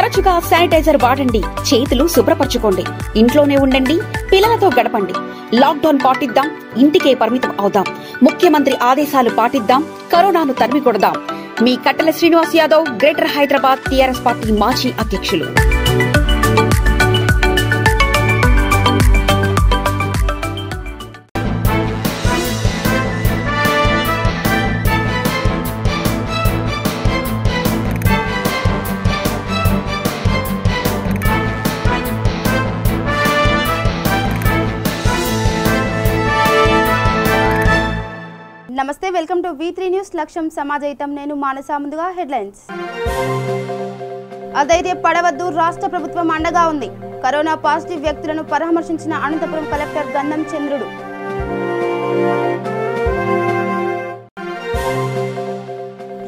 తరచుగా శానిటైజర్ వాడండి, చేతులు శుభ్రపరచుకోండి, ఇంట్లోనే ఉండండి, పిల్లలతో గడపండి. లాక్డౌన్ పాటిద్దాం, ఇంటికే పరిమితం అవుదాం. ముఖ్యమంత్రి ఆదేశాలు పాటిద్దాం, కరోనాను తరిమి కొడదాం. మీ కట్టెల Srinivas Yadav, greater Hyderabad TRS party మాజీ అధ్యక్షులు. నమస్తే, వెల్కమ్ టు V3 న్యూస్. లక్ష్యం సమాజయితం. నేను మానస. ముందుగా హెడ్లైన్స్. అధైర్యపడవద్దు, రాష్ట్ర ప్రభుత్వం అండగా ఉంది. కరోనా పాజిటివ్ వ్యక్తులను పరామర్శించిన అనంతపురం కలెక్టర్ గంధం చంద్రుడు.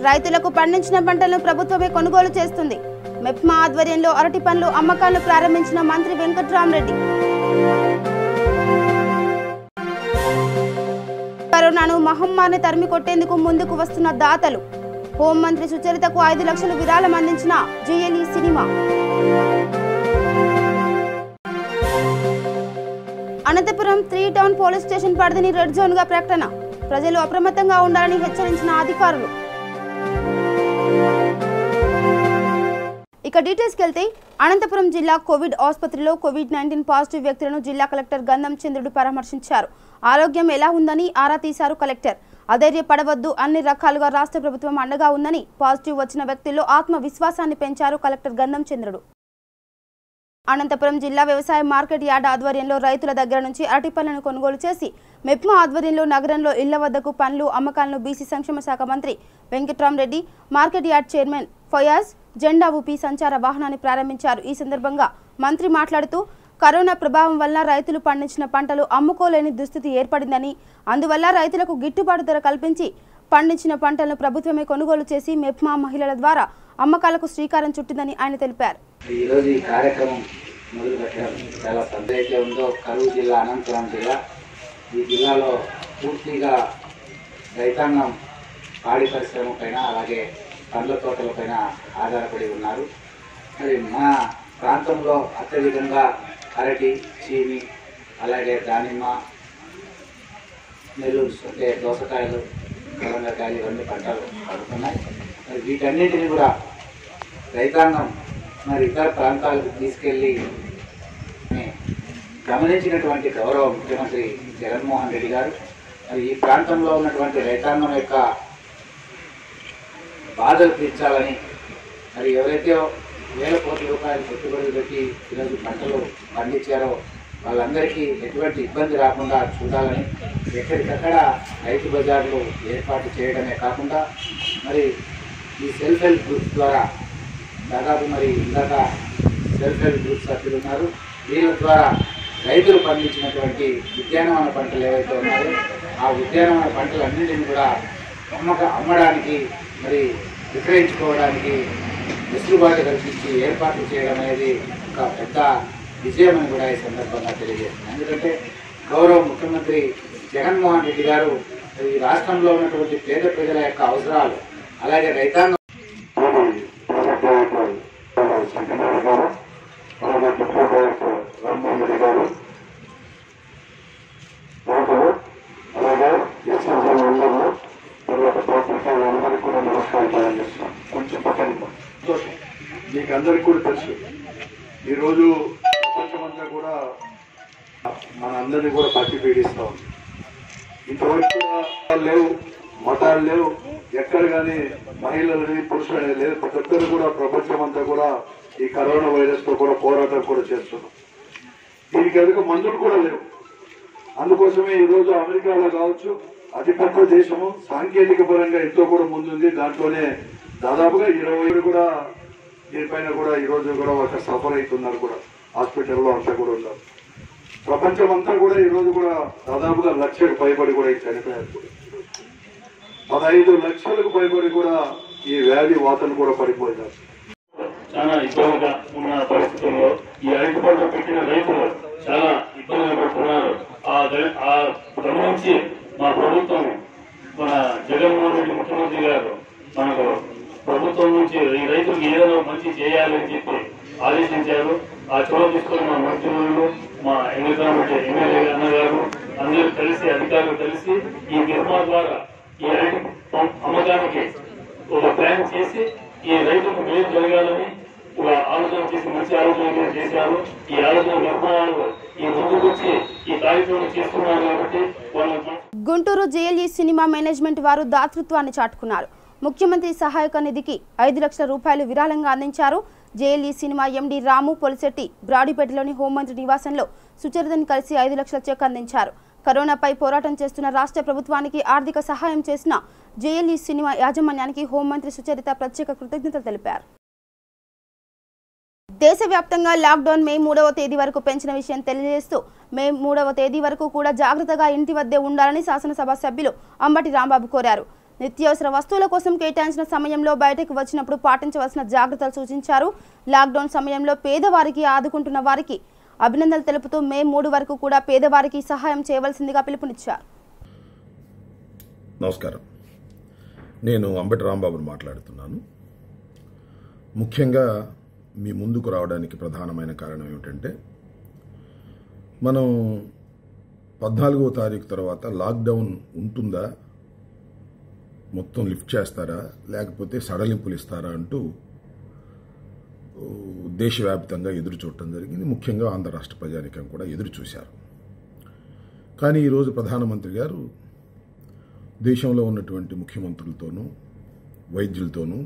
రైతులకు పండించిన పంటలను ప్రభుత్వమే కొనుగోలు చేస్తుంది. మెప్మా ఆధ్వర్యంలో అరటి పండ్లు అమ్మకాలను ప్రారంభించిన మంత్రి వెంకట్రామరెడ్డి. కరోనాను మహమ్మారిని తరిమి కొట్టేందుకు ముందుకు వస్తున్న దాతలు. హోంమంత్రి సుచరితకు 5 లక్షలు విరాళం అందించిన GLE cinema. Anantapuram 3 town police station పరిధిని రెడ్ జోన్ గా ప్రకటన. ప్రజలు అప్రమత్తంగా ఉండాలని హెచ్చరించిన అధికారులు. ఇక డీటెయిల్స్కి వెళ్తే, అనంతపురం జిల్లా కోవిడ్ ఆసుపత్రిలో COVID-19 పాజిటివ్ వ్యక్తులను జిల్లా కలెక్టర్ గంధం చంద్రుడు పరామర్శించారు. ఆరోగ్యం ఎలా ఉందని ఆరా తీశారు కలెక్టర్. అధైర్యపడవద్దు, అన్ని రకాలుగా రాష్ట్ర ప్రభుత్వం అండగా ఉందని, పాజిటివ్ వచ్చిన వ్యక్తుల్లో ఆత్మవిశ్వాసాన్ని పెంచారు కలెక్టర్ గంధం చంద్రుడు. అనంతపురం జిల్లా వ్యవసాయ మార్కెట్ యార్డ్ ఆధ్వర్యంలో రైతుల దగ్గర నుంచి అరటి పళ్లను కొనుగోలు చేసి, మెప్మా ఆధ్వర్యంలో నగరంలో ఇళ్ల వద్దకు పండ్లు అమ్మకాలను బీసీ సంక్షేమ శాఖ మంత్రి Venkatramareddy, market yard chairman Fayaz జెండా ఊపి సంచార వాహనాన్ని ప్రారంభించారు. ఈ సందర్భంగా మంత్రి మాట్లాడుతూ, కరోనా ప్రభావం వల్ల రైతులు పండించిన పంటలు అమ్ముకోలేని దుస్థితి ఏర్పడిందని, అందువల్ల రైతులకు గిట్టుబాటు ధర కల్పించి పండించిన పంటలను ప్రభుత్వమే కొనుగోలు చేసి మెప్మా మహిళల ద్వారా అమ్మకాలకు శ్రీకారం చుట్టిందని ఆయన తెలిపారు. ఈరోజు ఈ కార్యక్రమం మొదలుపెట్టారు. చాలా సంతైతే ఉందో కరూరు జిల్లా, అనంతపురం జిల్లా, ఈ జిల్లాలో పూర్తిగా రైతాంగం పాడి పరిశ్రమ పైన, అలాగే పండ్ల తోటల పైన ఆధారపడి ఉన్నారు. మరి మా ప్రాంతంలో అత్యధికంగా అరటి, చీని, అలాగే దానిమ్మ, నెల్లూరు అంటే దోసకాయలు, కలంగకాయలు ఇవన్నీ పంటలు పడుతున్నాయి. మరి వీటన్నింటినీ కూడా రైతాంగం మరి ఇతర ప్రాంతాలకు తీసుకెళ్ళి గమనించినటువంటి గౌరవ ముఖ్యమంత్రి జగన్మోహన్ రెడ్డి గారు మరి ఈ ప్రాంతంలో ఉన్నటువంటి రైతాంగం యొక్క బాధలు తీర్చాలని, మరి ఎవరైతే వేల కోట్ల రూపాయలు పెట్టుబడులు పెట్టి ఈరోజు పంటలు పండించారో వాళ్ళందరికీ ఎటువంటి ఇబ్బంది రాకుండా చూడాలని ఎక్కడికక్కడ రైతు బజార్లు ఏర్పాటు చేయడమే కాకుండా మరి ఈ సెల్ఫ్ హెల్ప్ గ్రూప్స్ ద్వారా దాదాపు మరి ఇందాక సెల్ఫ్ హెల్ప్ గ్రూప్స్ సభ్యులు ఉన్నారు. వీళ్ళ ద్వారా రైతులు పండించినటువంటి ఉద్యానవన పంటలు ఏవైతే ఉన్నాయో ఆ ఉద్యానవన పంటలన్నింటినీ కూడా అమ్మడానికి మరి విక్రయించుకోవడానికి వెసులుబాటు కల్పించి ఏర్పాట్లు చేయడం అనేది ఒక పెద్ద విజయం అని కూడా ఈ సందర్భంగా తెలియజేస్తుంది. ఎందుకంటే గౌరవ ముఖ్యమంత్రి జగన్మోహన్ రెడ్డి గారు ఈ రాష్ట్రంలో ఉన్నటువంటి పేద ప్రజల యొక్క అవసరాలు, అలాగే రైతాంగం మీకు అందరికీ కూడా తెలుసు, ఈరోజు ప్రపంచమంతా కూడా మన అందరినీ కూడా పట్టి పీడిస్తూ ఉంది. ఇంతవరకు కూడా లేవు, మతాలు లేవు, ఎక్కడ కానీ మహిళలని పురుషులు అనేది లేదు. ప్రతి ఒక్కరు కూడా ప్రపంచమంతా కూడా ఈ కరోనా వైరస్ తో కూడా పోరాటం కూడా చేస్తున్నాం. దీనికి ఎదుగు మందులు కూడా లేవు. అందుకోసమే ఈరోజు అమెరికాలో కావచ్చు, అతిపెద్ద దేశము, సాంకేతిక పరంగా ఎంతో కూడా ముందుంది. దాంట్లోనే దాదాపుగా 20 కూడా దీనిపైన కూడా ఈరోజు కూడా ఒక సఫర్ అవుతున్నారు కూడా, హాస్పిటల్లో అంతా కూడా ఉన్నారు. ప్రపంచం అంతా కూడా ఈరోజు కూడా దాదాపుగా 1 లక్షకు పైబడి కూడా చనిపోయారు. 15 లక్షలకు పైబడి కూడా ఈ వ్యాధి వాతలు కూడా పడిపోయినారు. చాలా ఇబ్బందిగా ఉన్న పరిస్థితుల్లో ఈ అరటి పంట పెట్టిన రైతులు చాలా ఇబ్బందులు పడుతున్నారు. ఆ గమనించి మా ప్రభుత్వం, మన జగన్మోహన్ రెడ్డి ముఖ్యమంత్రి గారు మనకు ప్రభుత్వం నుంచి ఈ రైతులకు ఏదైనా మంచి చేయాలని చెప్పి ఆదేశించారు. ఆ చొరవ తీసుకొని మా మంత్రులు, మా ఎమ్మెల్యే అన్నగారు అందరూ కలిసి, అధికారులు కలిసి ఈ నిర్మా ద్వారా ఈ అరటి అమ్మకానికి ఒక ప్లాన్ చేసి ఈ రైతులకు మేలు జరగాలని ఒక ఆలోచన చేసి మంచి ఆలోచన చేశారు. ఈ ఆలోచన నిర్మాణాలు ఈ ముందుకు వచ్చి ఈ కార్యక్రమం చేస్తున్నారు కాబట్టి వాళ్ళ గుంటూరు జేఎల్ఈ సినిమా మేనేజ్మెంట్ వారు దాతృత్వాన్ని చాటుకున్నారు. ముఖ్యమంత్రి సహాయక నిధికి 5 లక్షల రూపాయలు విరాళంగా అందించారు. జేఎల్ఈ సినిమా ఎండీ రాము పొలిశెట్టి బ్రాడీపేటలోని హోంమంత్రి నివాసంలో సుచరితని కలిసి 5 లక్షల చెక్ అందించారు. కరోనాపై పోరాటం చేస్తున్న రాష్ట్ర ప్రభుత్వానికి ఆర్థిక సహాయం చేసిన జేఎల్ఈ సినిమా యాజమాన్యానికి హోంమంత్రి సుచరిత ప్రత్యేక కృతజ్ఞతలు తెలిపారు. దేశవ్యాప్తంగా లాక్డౌన్ మే 3వ తేదీ వరకు పెంచిన విషయం తెలియజేస్తూ మే 3వ తేదీ వరకు కూడా జాగ్రత్తగా ఇంటి వద్దే ఉండాలని శాసనసభ సభ్యులు అంబటి రాంబాబు కోరారు. నిత్యావసర వస్తువుల కోసం కేటాయించిన సమయంలో బయటకు వచ్చినప్పుడు పాటించవలసిన జాగ్రత్తలు సూచించారు. లాక్డౌన్ సమయంలో పేదవారికి ఆదుకుంటున్న వారికి అభినందనలు తెలుపుతూ మే 3 వరకు కూడా పేదవారికి సహాయం చేయవలసిందిగా పిలుపునిచ్చారు. నమస్కారం, నేను అంబటి రాంబాబుని మాట్లాడుతున్నాను. ముఖ్యంగా మీ ముందుకు రావడానికి ప్రధానమైన కారణం ఏమిటంటే, మనం 14వ తారీఖు తర్వాత లాక్డౌన్ ఉంటుందా, మొత్తం లిఫ్ట్ చేస్తారా, లేకపోతే సడలింపులు ఇస్తారా అంటూ దేశవ్యాప్తంగా ఎదురు చూడటం జరిగింది. ముఖ్యంగా ఆంధ్ర రాష్ట్ర ప్రజానీకం కూడా ఎదురు చూశారు. కానీ ఈరోజు ప్రధానమంత్రి గారు దేశంలో ఉన్నటువంటి ముఖ్యమంత్రులతోనూ, వైద్యులతోనూ,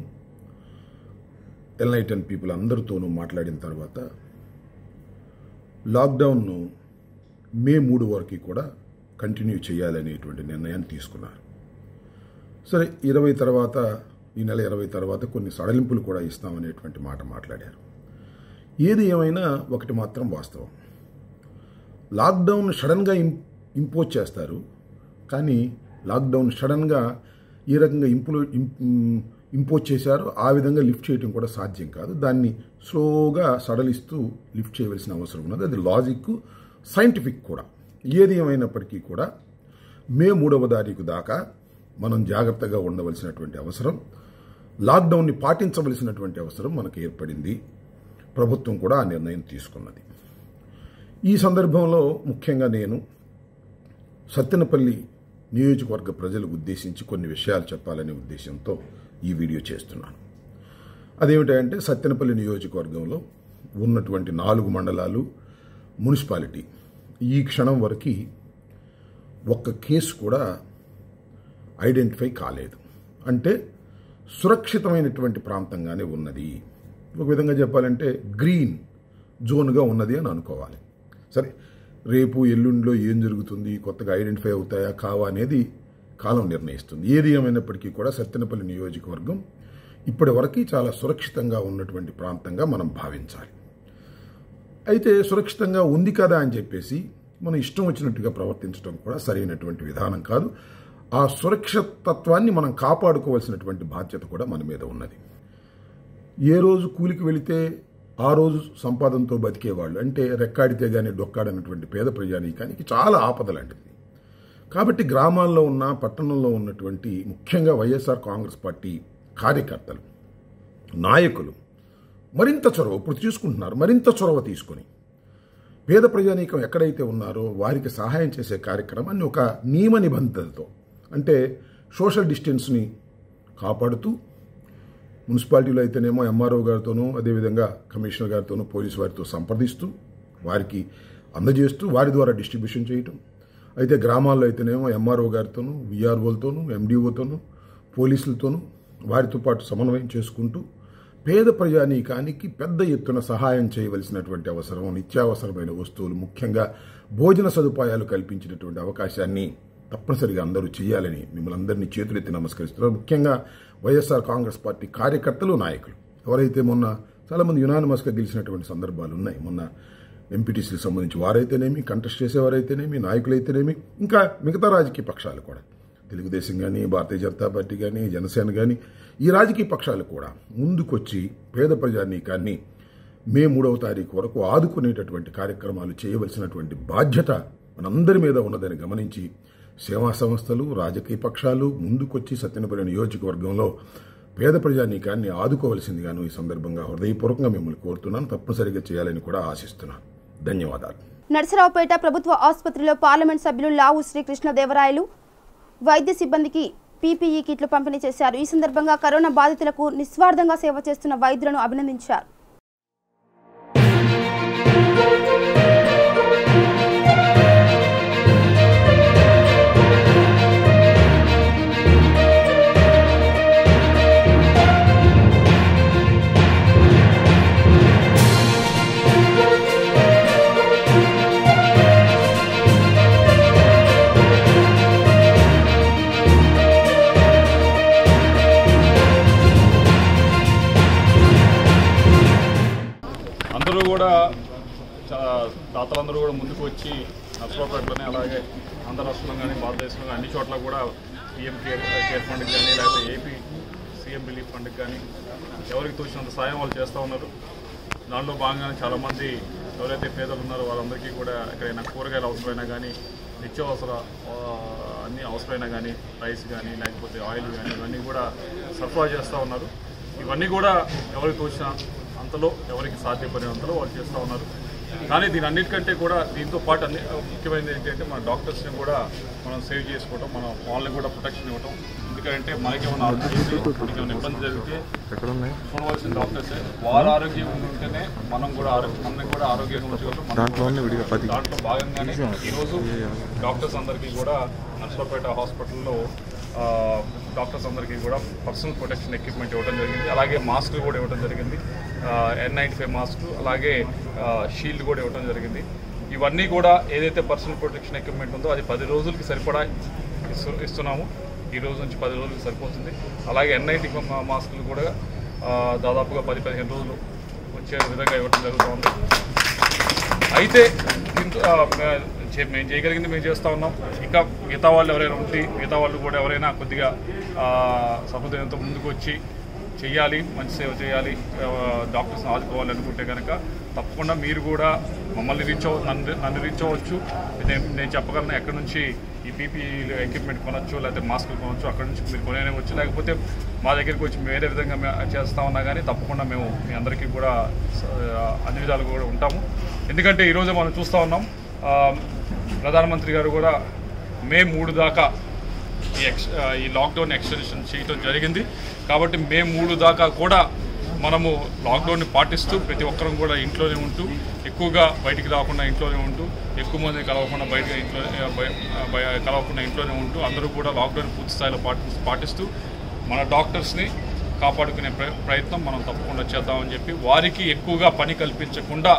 ఎన్లైటన్ పీపుల్ అందరితోనూ మాట్లాడిన తర్వాత లాక్డౌన్ను మే 3 వరకు కూడా కంటిన్యూ చేయాలనేటువంటి నిర్ణయాన్ని తీసుకున్నారు. సరే, 20 తర్వాత, ఈ నెల 20 తర్వాత కొన్ని సడలింపులు కూడా ఇస్తామనేటువంటి మాట మాట్లాడారు. ఏది ఏమైనా ఒకటి మాత్రం వాస్తవం, లాక్డౌన్ సడన్గా ఇంపోజ్ చేస్తారు. కానీ లాక్డౌన్ సడన్గా ఏ రకంగా ఇంపోజ్ చేశారో ఆ విధంగా లిఫ్ట్ చేయడం కూడా సాధ్యం కాదు. దాన్ని స్లోగా సడలిస్తూ లిఫ్ట్ చేయవలసిన అవసరం ఉన్నది. అది లాజిక్, సైంటిఫిక్ కూడా. ఏది ఏమైనప్పటికీ కూడా మే 3వ తారీఖు దాకా మనం జాగ్రత్తగా ఉండవలసినటువంటి అవసరం, లాక్డౌన్ని పాటించవలసినటువంటి అవసరం మనకు ఏర్పడింది. ప్రభుత్వం కూడా ఆ నిర్ణయం తీసుకున్నది. ఈ సందర్భంలో ముఖ్యంగా నేను సత్తెనపల్లి నియోజకవర్గ ప్రజలకు ఉద్దేశించి కొన్ని విషయాలు చెప్పాలనే ఉద్దేశంతో ఈ వీడియో చేస్తున్నాను. అదేమిటంటే, సత్తెనపల్లి నియోజకవర్గంలో ఉన్నటువంటి 4 మండలాలు, మున్సిపాలిటీ ఈ క్షణం వరకు ఒక్క కేసు కూడా ఐడెంటిఫై కాలేదు. అంటే సురక్షితమైనటువంటి ప్రాంతంగానే ఉన్నది. ఒక విధంగా చెప్పాలంటే గ్రీన్ జోన్గా ఉన్నది అని అనుకోవాలి. సరే, రేపు ఎల్లుండిలో ఏం జరుగుతుంది, కొత్తగా ఐడెంటిఫై అవుతాయా కావా అనేది కాలం నిర్ణయిస్తుంది. ఏది ఏమైనప్పటికీ కూడా సత్తెనపల్లి నియోజకవర్గం ఇప్పటి వరకు చాలా సురక్షితంగా ఉన్నటువంటి ప్రాంతంగా మనం భావించాలి. అయితే సురక్షితంగా ఉంది కదా అని చెప్పేసి మనం ఇష్టం వచ్చినట్టుగా ప్రవర్తించడం కూడా సరైనటువంటి విధానం కాదు. ఆ సురక్షితత్వాన్ని మనం కాపాడుకోవాల్సినటువంటి బాధ్యత కూడా మన మీద ఉన్నది. ఏ రోజు కూలికి వెళితే ఆ రోజు సంపాదనతో బతికేవాళ్ళు, అంటే రెక్కాడితే గానీ డొక్కాడనటువంటి పేద ప్రజానీకానికి చాలా ఆపదలాంటిది. కాబట్టి గ్రామాల్లో ఉన్న, పట్టణంలో ఉన్నటువంటి ముఖ్యంగా వైఎస్ఆర్ కాంగ్రెస్ పార్టీ కార్యకర్తలు, నాయకులు మరింత చొరవ ఇప్పుడు తీసుకుంటున్నారు. మరింత చొరవ తీసుకుని పేద ప్రజానీకం ఎక్కడైతే ఉన్నారో వారికి సహాయం చేసే కార్యక్రమాన్ని ఒక నియమ నిబంధనలతో, అంటే సోషల్ డిస్టెన్స్ని కాపాడుతూ, మున్సిపాలిటీలో అయితేనేమో ఎంఆర్ఓ గారితోనూ, అదేవిధంగా కమిషనర్ గారితోనూ, పోలీసు వారితో సంప్రదిస్తూ వారికి అందజేస్తూ వారి ద్వారా డిస్ట్రిబ్యూషన్ చేయటం. అయితే గ్రామాల్లో అయితేనేమో ఎంఆర్ఓ గారితోనూ, విఆర్ఓలతోనూ, ఎండిఓతోనూ, పోలీసులతోనూ వారితో పాటు సమన్వయం చేసుకుంటూ పేద ప్రజానీకానికి పెద్ద ఎత్తున సహాయం చేయవలసినటువంటి అవసరం, నిత్యావసరమైన వస్తువులు, ముఖ్యంగా భోజన సదుపాయాలు కల్పించినటువంటి అవకాశాన్ని తప్పనిసరిగా అందరూ చేయాలని మిమ్మల్ని అందరినీ చేతులెత్తి నమస్కరిస్తున్నారు. ముఖ్యంగా వైఎస్ఆర్ కాంగ్రెస్ పార్టీ కార్యకర్తలు, నాయకులు ఎవరైతే మొన్న చాలామంది యునానిమస్గా గెలిచినటువంటి సందర్భాలు ఉన్నాయి. మొన్న ఎంపీటీసీకి సంబంధించి వారైతేనేమి, కంటెస్ట్ చేసేవారైతేనేమి, నాయకులైతేనేమి, ఇంకా మిగతా రాజకీయ పక్షాలు కూడా, తెలుగుదేశం కానీ, భారతీయ జనతా పార్టీ కానీ, జనసేన కానీ, ఈ రాజకీయ పక్షాలు కూడా ముందుకొచ్చి పేద ప్రజానీకాన్ని మే 3వ తారీఖు వరకు ఆదుకునేటటువంటి కార్యక్రమాలు చేయవలసినటువంటి బాధ్యత మనందరి మీద ఉన్నదని గమనించి సేవా సంస్థలు, రాజకీయ పక్షాలు ముందుకొచ్చి సత్తెనపల్లి నియోజకవర్గంలో పేద ప్రజానీకాన్ని ఆదుకోవలసిందిగాను ఈ సందర్భంగా హృదయపూర్వకంగా మిమ్మల్ని కోరుతున్నాను. తప్పనిసరిగా చేయాలని కూడా ఆశిస్తున్నాను. ధన్యవాదాలు. నర్సరావుపేట ప్రభుత్వ ఆసుపత్రిలో పార్లమెంట్ సభ్యులు లావు శ్రీకృష్ణదేవరాయలు వైద్య సిబ్బందికి పీపీఈ కిట్లు పంపిణీ చేశారు. ఈ సందర్భంగా కరోనా బాధితులకు నిస్వార్థంగా సేవ చేస్తున్న వైద్యులను అభినందించారు. అందరూ కూడా దాతలందరూ కూడా ముందుకు వచ్చి నర్సరావుపేటలోనే అలాగే ఆంధ్ర రాష్ట్రంలో కానీ భారతదేశంలో అన్ని చోట్ల కూడా పీఎం కేర్ ఫండ్కి కానీ లేకపోతే ఏపీ సీఎం రిలీఫ్ ఫండ్కి కానీ ఎవరికి తోచినంత సాయం వాళ్ళు చేస్తూ ఉన్నారు. దానిలో భాగంగానే చాలామంది ఎవరైతే పేదలు ఉన్నారో వాళ్ళందరికీ కూడా ఎక్కడైనా కూరగాయలు అవసరమైనా కానీ నిత్యావసర అన్ని అవసరమైనా కానీ రైస్ కానీ లేకపోతే ఆయిల్ కానీ ఇవన్నీ కూడా సరఫరా చేస్తూ ఉన్నారు. ఇవన్నీ కూడా ఎవరికి తోచిన అంతలో ఎవరికి సాధ్యపడినంతలో వాళ్ళు చేస్తూ ఉన్నారు. కానీ దీని అన్నిటికంటే కూడా దీంతో పాటు ముఖ్యమైనది ఏంటంటే మన డాక్టర్స్ని కూడా మనం సేవ్ చేసుకోవటం, మన వాళ్ళని కూడా ప్రొటెక్షన్ ఇవ్వటం. ఎందుకంటే మనకేమైనా ఇబ్బంది జరిగితే చూడవలసిన డాక్టర్సే. వారు ఆరోగ్యంగా ఉంటేనే మనం కూడా ఆరోగ్యంగా ఉంచగలం. దాంట్లో భాగంగానే ఈరోజు డాక్టర్స్ అందరికీ కూడా నర్సరావుపేట హాస్పిటల్లో డాక్టర్స్ అందరికీ కూడా పర్సనల్ ప్రొటెక్షన్ ఎక్విప్మెంట్ ఇవ్వడం జరిగింది. అలాగే మాస్కులు కూడా ఇవ్వడం జరిగింది. N95 మాస్కులు అలాగే షీల్డ్ కూడా ఇవ్వడం జరిగింది. ఇవన్నీ కూడా ఏదైతే పర్సనల్ ప్రొటెక్షన్ ఎక్విప్మెంట్ ఉందో అది 10 రోజులకి సరిపడా ఇస్తున్నాము. ఈ రోజు నుంచి 10 రోజులకి సరిపోతుంది. అలాగే N95 మాస్కులు కూడా దాదాపుగా 10-15 రోజులు వచ్చే విధంగా ఇవ్వడం జరుగుతుంది. అయితే మేము చేయగలిగింది మేము చేస్తూ ఉన్నాం. ఇంకా మిగతా వాళ్ళు ఎవరైనా ఉంటే మిగతా వాళ్ళు కూడా ఎవరైనా కొద్దిగా సహృదయంతో ముందుకు వచ్చి చేయాలి, మంచి సేవ చేయాలి, డాక్టర్స్ని ఆదుకోవాలి అనుకుంటే కనుక తప్పకుండా మీరు కూడా మమ్మల్ని నన్ను రీచ్ అవ్వచ్చు. నేను చెప్పగలను ఎక్కడి నుంచి ఈ పీపీఈ ఎక్విప్మెంట్ కొనవచ్చు, లేకపోతే మాస్కులు కొనవచ్చు, అక్కడి నుంచి మీరు కొనేవచ్చు. లేకపోతే మా దగ్గరికి వచ్చి వేరే విధంగా చేస్తూ ఉన్నా కానీ తప్పకుండా మేము మీ అందరికీ కూడా అన్ని విధాలు కూడా ఉంటాము. ఎందుకంటే ఈరోజు మనం చూస్తూ ఉన్నాం, ప్రధానమంత్రి గారు కూడా మే 3 దాకా ఈ లాక్డౌన్ ఎక్స్టెన్షన్ చేయడం జరిగింది. కాబట్టి మే 3 దాకా కూడా మనము లాక్డౌన్ని పాటిస్తూ ప్రతి ఒక్కరం కూడా ఇంట్లోనే ఉంటూ ఎక్కువగా బయటికి రాకుండా ఇంట్లోనే ఉంటూ ఎక్కువ మంది కలవకుండా ఇంట్లోనే ఉంటూ అందరూ కూడా లాక్డౌన్ పూర్తి స్థాయిలో పాటిస్తూ మన డాక్టర్స్ని కాపాడుకునే ప్రయత్నం మనం తప్పకుండా చేద్దామని చెప్పి వారికి ఎక్కువగా పని కల్పించకుండా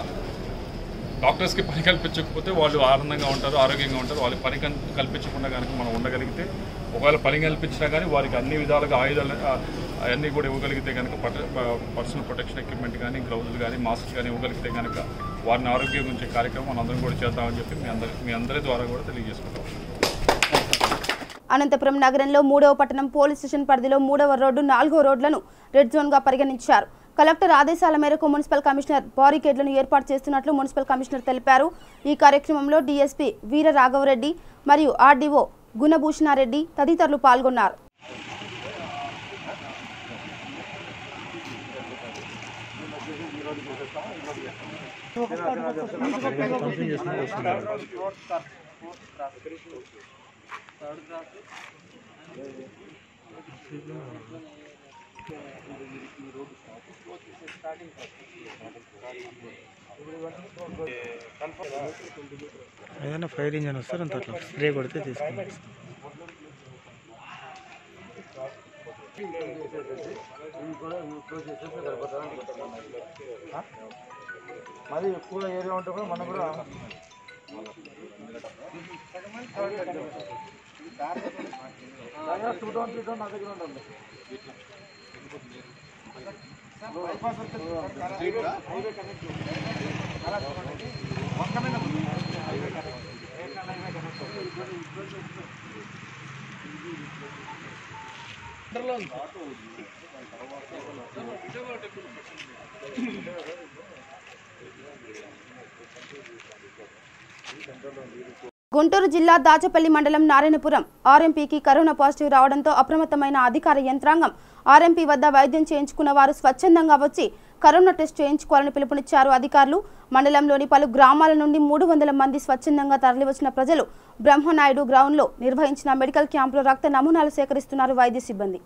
డాక్టర్స్కి పని కల్పించకపోతే వాళ్ళు ఆనందంగా ఉంటారు, ఆరోగ్యంగా ఉంటారు. వాళ్ళకి పని కల్పించకుండా కనుక మనం ఉండగలిగితే ఒకవేళ పని కల్పించినా కానీ వారికి అన్ని విధాలుగా ఆయుధాలు అవన్నీ కూడా ఇవ్వగలిగితే కనుక పర్సనల్ ప్రొటెక్షన్ ఎక్విప్మెంట్ కానీ గ్లౌజులు కానీ మాస్క్ కానీ ఇవ్వగలిగితే కనుక వారిని ఆరోగ్యం ఉంచే కార్యక్రమం మనందరం కూడా చేద్దామని చెప్పి మీ అందరి ద్వారా కూడా తెలియజేసుకుంటాం. అనంతపురం నగరంలో 3వ పట్టణం పోలీస్ స్టేషన్ పరిధిలో 3వ రోడ్డు 4వ రోడ్లను రెడ్ జోన్గా పరిగణించారు. కలెక్టర్ ఆదేశాల మేరకు మున్సిపల్ కమిషనర్ బారికేడ్లను ఏర్పాటు చేస్తున్నట్లు మున్సిపల్ కమిషనర్ తెలిపారు. ఈ కార్యక్రమంలో డీఎస్పీ వీర రాఘవరెడ్డి మరియు ఆర్డీఓ గుణభూషణారెడ్డి తదితరులు పాల్గొన్నారు. ఏదైనా ఫైర్ ఇంజన్ వస్తారు అంత అట్లా స్ప్రే కొడితే తీసుకుంటాం. మరి ఎక్కువ ఏరియా ఉంటే కూడా మనం కూడా నా దగ్గర ఉంటుంది. గుంటూరు జిల్లా దాచపల్లి మండలం నారాయణపురం ఆర్ఎంపీకి కరోనా పాజిటివ్ రావడంతో అప్రమత్తమైన అధికార యంత్రాంగం ఆర్ఎంపీ వద్ద వైద్యం చేయించుకున్న వారు స్వచ్ఛందంగా వచ్చి కరోనా టెస్ట్ చేయించుకోవాలని పిలుపునిచ్చారు అధికారులు. మండలంలోని పలు గ్రామాల నుండి 300 మంది స్వచ్ఛందంగా తరలివచ్చిన ప్రజలు బ్రహ్మనాయుడు గ్రౌండ్లో నిర్వహించిన మెడికల్ క్యాంపులో రక్త నమూనాలు సేకరిస్తున్నారు వైద్య సిబ్బంది.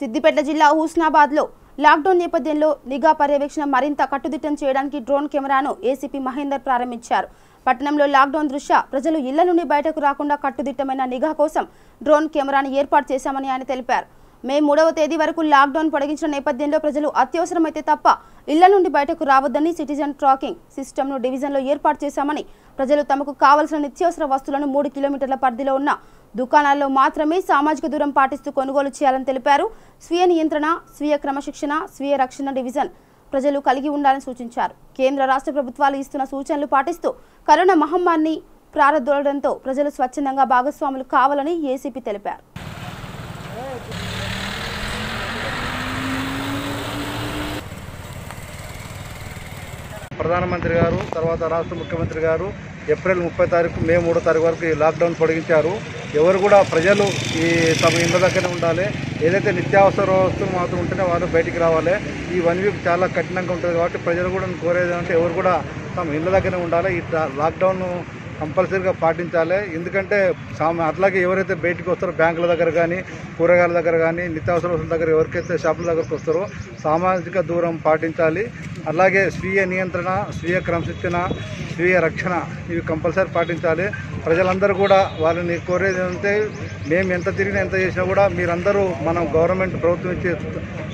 సిద్దిపేట జిల్లా హుస్నాబాద్లో లాక్డౌన్ నేపథ్యంలో నిఘా పర్యవేక్షణ మరింత కట్టుదిట్టం చేయడానికి డ్రోన్ కెమెరాను ఏసీపీ మహేందర్ ప్రారంభించారు. పట్టణంలో లాక్డౌన్ దృష్ట్యా ప్రజలు ఇళ్ల నుండి బయటకు రాకుండా కట్టుదిట్టమైన నిఘా కోసం డ్రోన్ కెమెరాను ఏర్పాటు చేశామని ఆయన తెలిపారు. మే 3వ తేదీ వరకు లాక్డౌన్ పొడిగించిన నేపథ్యంలో ప్రజలు అత్యవసరమైతే తప్ప ఇళ్ల నుండి బయటకు రావద్దని సిటిజన్ ట్రాకింగ్ సిస్టమ్ను డివిజన్లో ఏర్పాటు చేశామని, ప్రజలు తమకు కావలసిన నిత్యావసర వస్తువులను 3 కిలోమీటర్ల పరిధిలో ఉన్న దుకాణాల్లో మాత్రమే సామాజిక దూరం పాటిస్తూ కొనుగోలు చేయాలని తెలిపారు. స్వీయ నియంత్రణ, స్వీయ క్రమశిక్షణ, స్వీయ రక్షణ డివిజన్ ప్రజలు కలిగి ఉండాలని సూచించారు. కేంద్ర రాష్ట్ర ప్రభుత్వాలు ఇస్తున్న సూచనలు పాటిస్తూ కరోనా మహమ్మారిని ప్రారంభించడంతో ప్రజలు స్వచ్ఛందంగా భాగస్వాములు కావాలని ఏసీపీ తెలిపారు. ప్రధానమంత్రి గారు తర్వాత రాష్ట్ర ముఖ్యమంత్రి గారు ఏప్రిల్ 30 తారీఖు మే 3వ తారీఖు వరకు ఈ లాక్డౌన్ పొడిగించారు. ఎవరు కూడా ప్రజలు ఈ తమ ఇళ్ళ దగ్గర ఉండాలి. ఏదైతే నిత్యావసర వస్తువులు మాత్రం ఉంటేనే వారు బయటికి రావాలి. ఈ 1 వీక్ చాలా కఠినంగా ఉంటుంది కాబట్టి ప్రజలు కూడా కోరేది అంటే ఎవరు కూడా తమ ఇళ్ళ దగ్గర ఉండాలి. ఈ లాక్డౌన్ కంపల్సరీగా పాటించాలి. ఎందుకంటే అట్లాగే ఎవరైతే బయటికి వస్తారో బ్యాంకుల దగ్గర కానీ, కూరగాయల దగ్గర కానీ, నిత్యావసర వస్తువుల దగ్గర ఎవరికైతే షాపుల దగ్గరకు వస్తారో సామాజిక దూరం పాటించాలి. అలాగే స్వీయ నియంత్రణ, స్వీయ క్రమశిక్షణ, స్వీయ రక్షణ ఇవి కంపల్సరీ పాటించాలి. ప్రజలందరూ కూడా వాళ్ళని కోరేది అంటే మేము ఎంత తిరిగినా ఎంత చేసినా కూడా మీరందరూ మనం గవర్నమెంట్ ప్రభుత్వం ఇచ్చే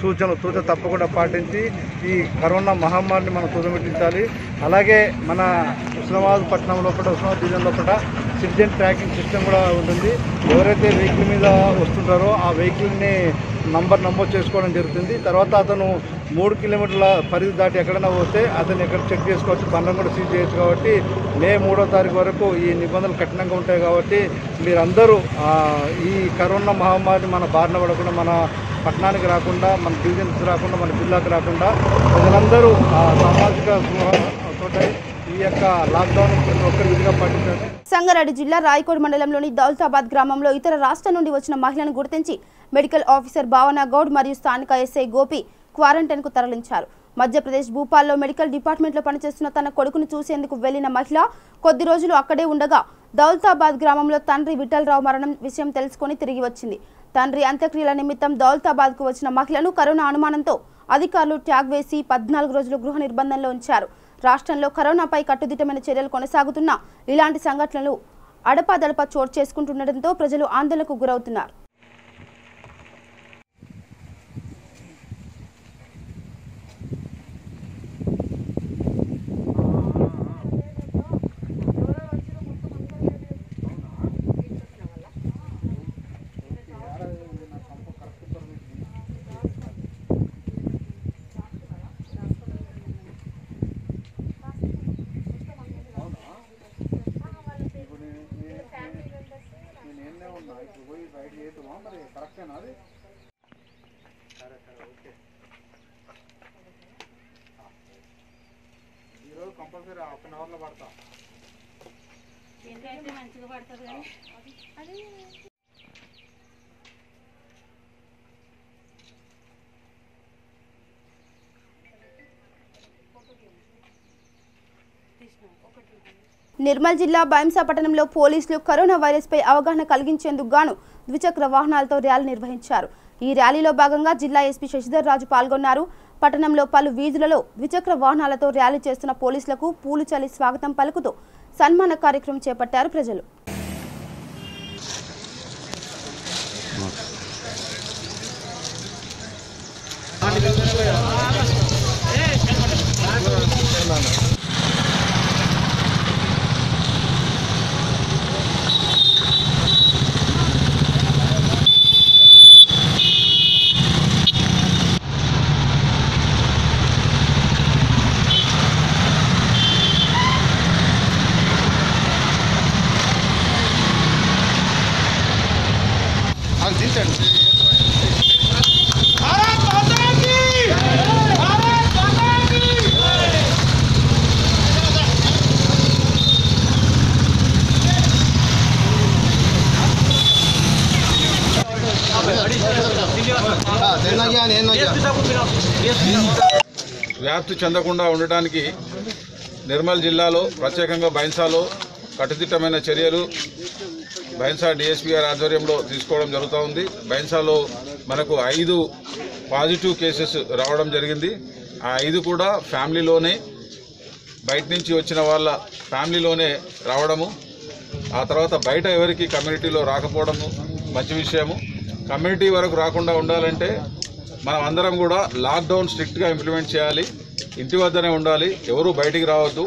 సూచన తప్పకుండా పాటించి ఈ కరోనా మహమ్మారిని మనం తుదముట్టించాలి. అలాగే మన ఉస్మానాబాద్ పట్టణం లోపల, ఉస్మానాబాద్ డివిజన్ లోపల సిటిజన్ ట్రాకింగ్ సిస్టమ్ కూడా ఉంటుంది. ఎవరైతే వెహికల్ మీద వస్తుంటారో ఆ వెహికల్ని నమోదు చేసుకోవడం జరుగుతుంది. తర్వాత అతను 3 కిలోమీటర్ల పరిధి దాటి ఎక్కడైనా పోతే అతను ఎక్కడ చెక్ చేసుకోవచ్చు, బండ్లను కూడా సీజ్ చేయొచ్చు. కాబట్టి మే 3వ తారీఖు వరకు ఈ నిబంధనలు కఠినంగా ఉంటాయి. కాబట్టి మీరందరూ ఈ కరోనా మహమ్మారిని మన బారిన పడకుండా, మన పట్టణానికి రాకుండా, మన డివిజన్స్ రాకుండా, మన జిల్లాకు రాకుండా ప్రజలందరూ సామాజిక తోట ఈ యొక్క లాక్డౌన్ ఒక్కరి విధిగా పాటించారు. సంగారెడ్డి జిల్లా రాయకోడ్ మండలంలోని దౌలతాబాద్ గ్రామంలో ఇతర రాష్ట్రాల నుండి వచ్చిన మహిళను గుర్తించి మెడికల్ ఆఫీసర్ భావన గౌడ్ మరియు స్థానిక ఎస్ఐ గోపి క్వారంటైన్కు తరలించారు. మధ్యప్రదేశ్ భూపాల్లో మెడికల్ డిపార్ట్మెంట్లో పనిచేస్తున్న తన కొడుకును చూసేందుకు వెళ్లిన మహిళ కొద్ది రోజులు అక్కడే ఉండగా దౌలతాబాద్ గ్రామంలో తండ్రి విఠలరావు మరణం విషయం తెలుసుకుని తిరిగి వచ్చింది. తండ్రి అంత్యక్రియల నిమిత్తం దౌలతాబాద్కు వచ్చిన మహిళను కరోనా అనుమానంతో అధికారులు ట్యాగ్ వేసి 14 రోజులు గృహ నిర్బంధంలో ఉంచారు. రాష్ట్రంలో కరోనాపై కట్టుదిట్టమైన చర్యలు కొనసాగుతున్నా ఇలాంటి సంఘటనలు అడపాదడపా చోటు చేసుకుంటుండటంతో ప్రజలు ఆందోళనకు గురవుతున్నారు. కంపల్సరీ హాఫ్ అన్ అవర్లో పడతాం. ఏంటంటే మంచిగా పడుతుంది కానీ అది నిర్మల్ జిల్లా బైంసా పట్టణంలో పోలీసులు కరోనా వైరస్ పై అవగాహన కలిగించేందుకు గాను ద్విచక్ర వాహనాలతో ర్యాలీ నిర్వహించారు. ఈ ర్యాలీలో భాగంగా జిల్లా ఎస్పీ శశిధర్ రాజు పాల్గొన్నారు. పట్టణంలో పలు వీధులలో ద్విచక్ర వాహనాలతో ర్యాలీ చేస్తున్న పోలీసులకు పూలు చల్లి స్వాగతం పలుకుతూ సన్మాన కార్యక్రమం చేపట్టారు ప్రజలు. వ్యాప్తి చెందకుండా ఉండటానికి నిర్మల్ జిల్లాలో ప్రత్యేకంగా బైంసాలో కట్టుదిట్టమైన చర్యలు బైంసా డిఎస్పీ గారి ఆధ్వర్యంలో తీసుకోవడం జరుగుతూ ఉంది. బైంసాలో మనకు 5 పాజిటివ్ కేసెస్ రావడం జరిగింది. ఆ 5 కూడా ఫ్యామిలీలోనే, బయట నుంచి వచ్చిన వాళ్ళ ఫ్యామిలీలోనే రావడము. ఆ తర్వాత బయట ఎవరికి కమ్యూనిటీలో రాకపోవడము మంచి విషయము. కమ్యూనిటీ వరకు రాకుండా ఉండాలంటే మనం అందరం కూడా లాక్డౌన్ స్ట్రిక్ట్గా ఇంప్లిమెంట్ చేయాలి. ఇంటి వద్దనే ఉండాలి, ఎవరు బయటికి రావద్దు.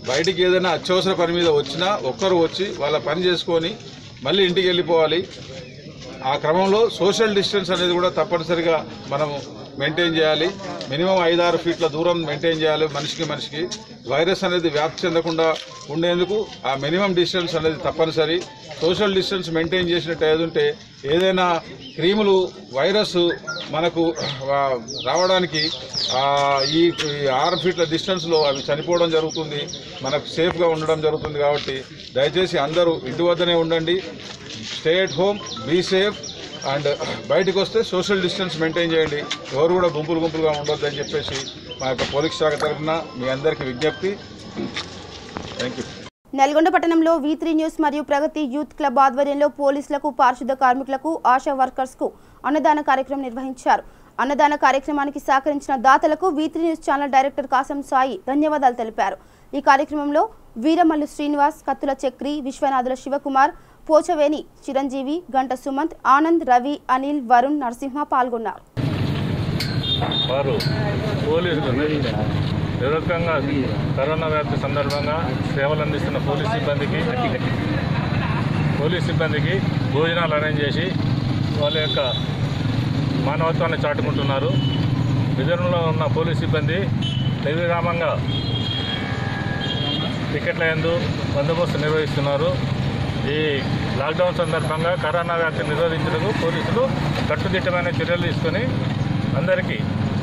బయటికి ఏదైనా అత్యవసర పని మీద వచ్చినా ఒక్కరు వచ్చి వాళ్ళ పని చేసుకొని మళ్ళీ ఇంటికి వెళ్ళిపోవాలి. ఆ క్రమంలో సోషల్ డిస్టెన్స్ అనేది కూడా తప్పనిసరిగా మనం మెయింటైన్ చేయాలి. మినిమం 5-6 ఫీట్ల దూరం మెయింటైన్ చేయాలి మనిషికి. వైరస్ అనేది వ్యాప్తి చెందకుండా ఉండేందుకు ఆ మినిమం డిస్టెన్స్ అనేది తప్పనిసరి. సోషల్ డిస్టెన్స్ మెయింటైన్ చేసినట్టు ఏదుంటే ఏదైనా క్రిములు వైరస్ మనకు రావడానికి ఈ 6 ఫీట్ల డిస్టెన్స్లో అవి చనిపోవడం జరుగుతుంది, మనకు సేఫ్గా ఉండడం జరుగుతుంది. కాబట్టి దయచేసి అందరూ ఇంటి వద్దనే ఉండండి. Stay at home, be safe and బయటకు వస్తే సోషల్ డిస్టెన్స్ మెయింటైన్ చేయండి. ఎవరు కూడా గుంపులుగా ఉండొద్దని చెప్పేసి మా యొక్క పోలీస్ శాఖ తరఫున మీ అందరికీ విజ్ఞప్తి. Thank you. నల్గొండ పట్టణంలో V3 న్యూస్ మరియు ప్రగతి యూత్ క్లబ్ ఆధ్వర్యంలో పోలీసులకు, పారిశుద్ధ కార్మికులకు, ఆశా వర్కర్స్కు అన్నదాన కార్యక్రమం నిర్వహించారు. అన్నదాన కార్యక్రమానికి సహకరించిన దాతలకు V3 news channel director Kasam Sai ధన్యవాదాలు తెలిపారు. ఈ కార్యక్రమంలో వీరమల్లు శ్రీనివాస్, కత్తుల చక్రి, విశ్వనాథుల శివకుమార్, పోచవేని చిరంజీవి, గంట సుమంత్, ఆనంద్, రవి, అనిల్, వరుణ్, నరసింహ పాల్గొన్నారు. వారు పోలీసులు నిరకంగా కరోనా వ్యాప్తి సందర్భంగా సేవలు అందిస్తున్న పోలీస్ సిబ్బందికి భోజనాలు అరేంజ్ చేసి వాళ్ళ యొక్క మానవత్వాన్ని చాటుకుంటున్నారు. విధులలో ఉన్న పోలీస్ సిబ్బంది నిర్విరామంగా టికెట్ల యందు బందోబస్తు నిర్వహిస్తున్నారు. ఈ లాక్డౌన్ సందర్భంగా కరోనా వ్యాప్తి నిరోధించేందుకు పోలీసులు కట్టుదిట్టమైన చర్యలు తీసుకొని అందరికీ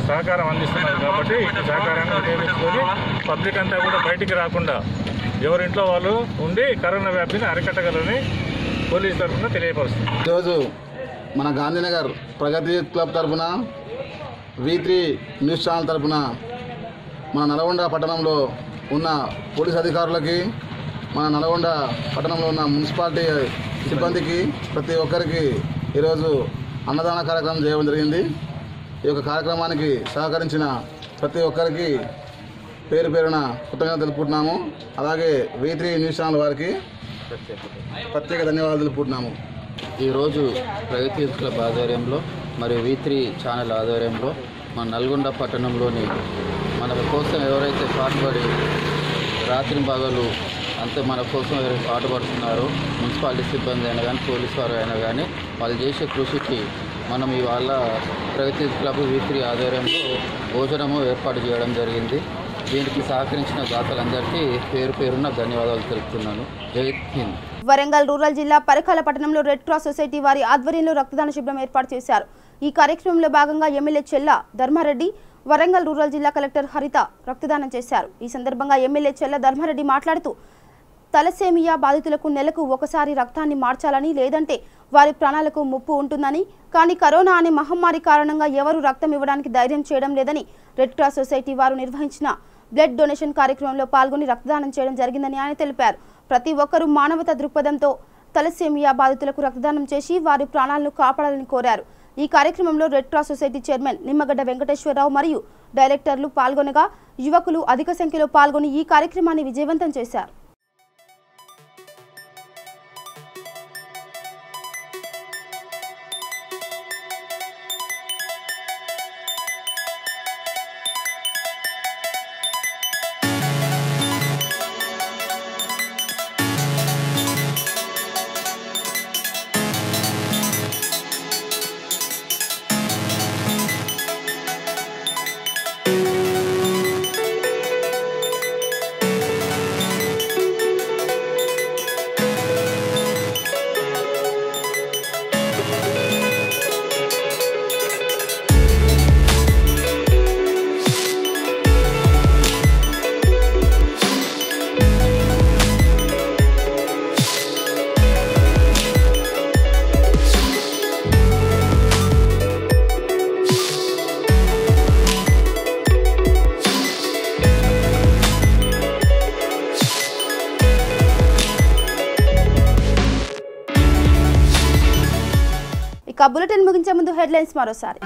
సహకారం అందిస్తున్నారు. కాబట్టి ఈ సహకారాన్ని ఉపయోగించుకొని పబ్లిక్ అంతా కూడా బయటికి రాకుండా ఎవరింట్లో వాళ్ళు ఉండి కరోనా వ్యాప్తిని అరికట్టగలని పోలీసు తరఫున తెలియపరుస్తుంది. ఈరోజు మన గాంధీనగర్ ప్రగతి క్లబ్ తరఫున V3 న్యూస్ ఛానల్ తరఫున మన నల్గొండ పట్టణంలో ఉన్న పోలీస్ అధికారులకి, మన నల్గొండ పట్టణంలో ఉన్న మున్సిపాలిటీ సిబ్బందికి, ప్రతి ఒక్కరికి ఈరోజు అన్నదాన కార్యక్రమం చేయడం జరిగింది. ఈ యొక్క కార్యక్రమానికి సహకరించిన ప్రతి ఒక్కరికి పేరు పేరున కృతజ్ఞతలు తెలుపుకుంటున్నాము. అలాగే V3 న్యూస్ ఛానల్ వారికి ప్రత్యేక ధన్యవాదాలు తెలుపుకుంటున్నాము. ఈరోజు ప్రగతి యూత్ క్లబ్ ఆధ్వర్యంలో మరియు V3 ఛానల్ ఆధ్వర్యంలో మన నల్గొండ పట్టణంలోని మన కోసం ఎవరైతే పాటుపడి రాత్రి పగలు అంతే మన కోసం ఎవరైతే పాటుపడుతున్నారో మున్సిపాలిటీ సిబ్బంది అయినా కానీ పోలీసు వారు అయినా కానీ వాళ్ళు చేసే కృషికి మనం ఇవాళ ప్రగతి యూత్ క్లబ్ V3 ఆధ్వర్యంలో భోజనము ఏర్పాటు చేయడం జరిగింది. దీనికి సహకరించిన దాతలందరికీ పేరు పేరున ధన్యవాదాలు తెలుపుతున్నాను. జై హింద్. వరంగల్ రూరల్ జిల్లా పరకాల పట్టణంలో రెడ్ క్రాస్ సొసైటీ వారి ఆధ్వర్యంలో రక్తదాన శిబిరం ఏర్పాటు చేశారు. ఈ కార్యక్రమంలో భాగంగా ఎమ్మెల్యే చెల్లా ధర్మారెడ్డి, వరంగల్ రూరల్ జిల్లా కలెక్టర్ హరిత రక్తదానం చేశారు. ఈ సందర్భంగా ఎమ్మెల్యే చెల్ల ధర్మారెడ్డి మాట్లాడుతూ తలసేమియా బాధితులకు నెలకు ఒకసారి రక్తాన్ని మార్చాలని, లేదంటే వారి ప్రాణాలకు ముప్పు ఉంటుందని, కానీ కరోనా అనే మహమ్మారి కారణంగా ఎవరు రక్తం ఇవ్వడానికి ధైర్యం చేయడం లేదని రెడ్ క్రాస్ సొసైటీ వారు నిర్వహించిన బ్లడ్ డొనేషన్ కార్యక్రమంలో పాల్గొని రక్తదానం చేయడం జరిగిందని ఆయన తెలిపారు. ప్రతి ఒక్కరూ మానవతా దృక్పథంతో తలసేమియా బాధితులకు రక్తదానం చేసి వారి ప్రాణాలను కాపాడాలని కోరారు. ఈ కార్యక్రమంలో red cross society chairman Nimmagadda Venkateswararao మరియు డైరెక్టర్లు పాల్గొనగా యువకులు అధిక సంఖ్యలో పాల్గొని ఈ కార్యక్రమాన్ని విజయవంతం చేశారు. బులెటిన్ ముగించే ముందు హెడ్లైన్స్ మరోసారి.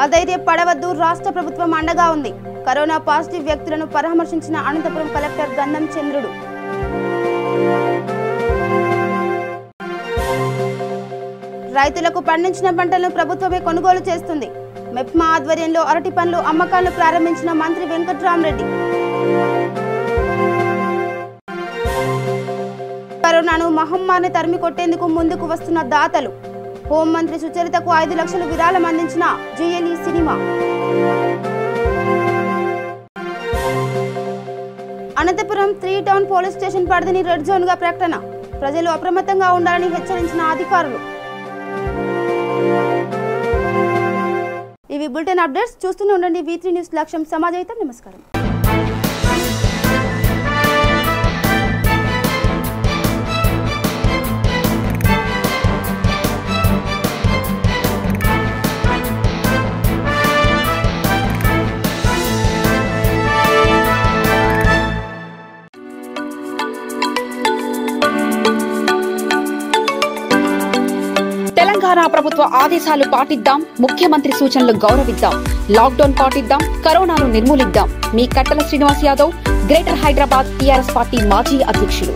అధైర్య పడవద్దు, రాష్ట్ర ప్రభుత్వం అండగా ఉంది. కరోనా పాజిటివ్ వ్యక్తులను పరామర్శించిన అనంతపురం కలెక్టర్ గంధం చంద్రుడు. రైతులకు పండించిన పంటలను ప్రభుత్వమే కొనుగోలు చేస్తుంది. మెప్మా ఆధ్వర్యంలో అరటి పండ్లు అమ్మకాలను ప్రారంభించిన మంత్రి వెంకట్రామరెడ్డి. కరోనాను మహమ్మారిని తరిమి కొట్టేందుకు ముందుకు వస్తున్న దాతలు. హోంమంత్రి సుచరితకు 5 లక్షలు విరాళం అందించిన GLE cinema. Anantapuram 3 town police station పరిధిని రెడ్ జోన్ గా ప్రకటన. ప్రజలు అప్రమత్తంగా ఉండాలని హెచ్చరించిన అధికారులు. ఇవి బులెటిన్ అప్డేట్స్. చూస్తూనే ఉండండి V3 న్యూస్. లక్ష్యం సమాజహితం. నమస్కారం. తెలంగాణ ప్రభుత్వ ఆదేశాలు పాటిద్దాం, ముఖ్యమంత్రి సూచనలు గౌరవిద్దాం, లాక్డౌన్ పాటిద్దాం, కరోనాను నిర్మూలిద్దాం. మీ కట్టల Srinivas Yadav, greater Hyderabad TRS party మాజీ అధ్యక్షులు.